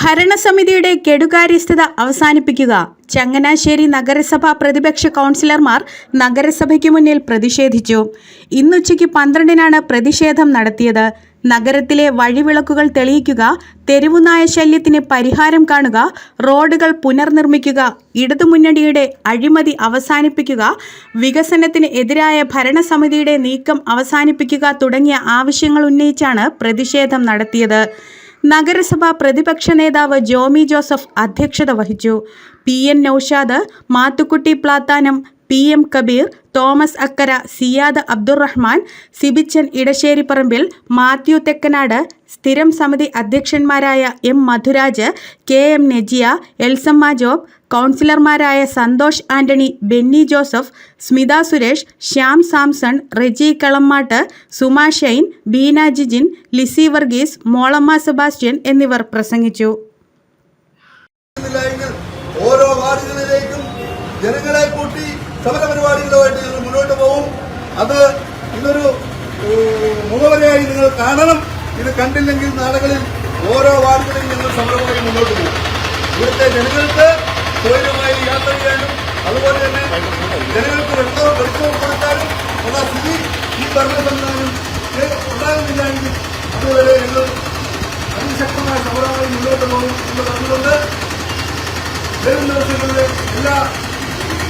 ഭരണസമിതിയുടെ കെടുകാര്യസ്ഥത അവസാനിപ്പിക്കുക. ചങ്ങനാശ്ശേരി നഗരസഭാ പ്രതിപക്ഷ കൗൺസിലർമാർ നഗരസഭയ്ക്ക് മുന്നിൽ പ്രതിഷേധിച്ചു. ഇന്നുച്ചയ്ക്ക് 12-നാണ് പ്രതിഷേധം നടത്തിയത്. നഗരത്തിലെ വഴിവിളക്കുകൾ തെളിയിക്കുക, തെരുവുനായ ശല്യത്തിന് പരിഹാരം കാണുക, റോഡുകൾ പുനർനിർമ്മിക്കുക, ഇടതുമുന്നണിയുടെ അഴിമതി അവസാനിപ്പിക്കുക, വികസനത്തിന് എതിരായ ഭരണസമിതിയുടെ നീക്കം അവസാനിപ്പിക്കുക തുടങ്ങിയ ആവശ്യങ്ങൾ ഉന്നയിച്ചാണ് പ്രതിഷേധം നടത്തിയത്. നഗരസഭാ പ്രതിപക്ഷ നേതാവ് ജോമി ജോസഫ് അധ്യക്ഷത വഹിച്ചു. PN നൌഷാദ്, മാത്തുക്കുട്ടി പ്ലാത്താനം, PM കബീർ, തോമസ് അക്കര, സിയാദ് അബ്ദുറഹ്മാൻ, സിബിച്ചൻ ഇടശ്ശേരിപ്പറമ്പിൽ, മാത്യു തെക്കനാട്, സ്ഥിരം സമിതി അധ്യക്ഷന്മാരായ M മധുരാജ്, KM നജിയ, എൽസമ്മ ജോബ്, കൗൺസിലർമാരായ സന്തോഷ് ആന്റണി, ബെന്നി ജോസഫ്, സ്മിത സുരേഷ്, ശ്യാം സാംസൺ, റെജി കളമ്മാട്ട്, സുമ ഷൈൻ, ബീന ജിജിൻ, ലിസി വർഗീസ്, മോളമ്മ സെബാസ്റ്റ്യൻ എന്നിവർ പ്രസംഗിച്ചു. ഓരോ വാർഡുകളിലേക്കും ജനങ്ങളെ കൂട്ടി സമരപരിപാടികളുമായിട്ട് ഞങ്ങൾ മുന്നോട്ട് പോകും. അത് ഇതൊരു മുഖവരയായി നിങ്ങൾ കാണണം. ഇത് കണ്ടില്ലെങ്കിൽ നാളുകളിൽ ഓരോ വാർഡുകളിലും ഞങ്ങൾ സമരമായി മുന്നോട്ട് പോകും. ഇവിടുത്തെ ജനങ്ങൾക്ക് സ്വൈര്യമായി യാത്ര ചെയ്യാനും അതുപോലെ തന്നെ ജനങ്ങൾക്ക് വെളിച്ചവും കൊടുക്കാനും ഉള്ള സ്ഥിതി ഈ ഭരണ സംവിധാനം ഉണ്ടാകുന്നില്ലെങ്കിൽ അതുവരെ ഞങ്ങൾ അതിശക്തമായ സമരമായി മുന്നോട്ട് പോകും എന്ന് പറഞ്ഞുകൊണ്ട് വരും ദിവസങ്ങളിലെ എല്ലാ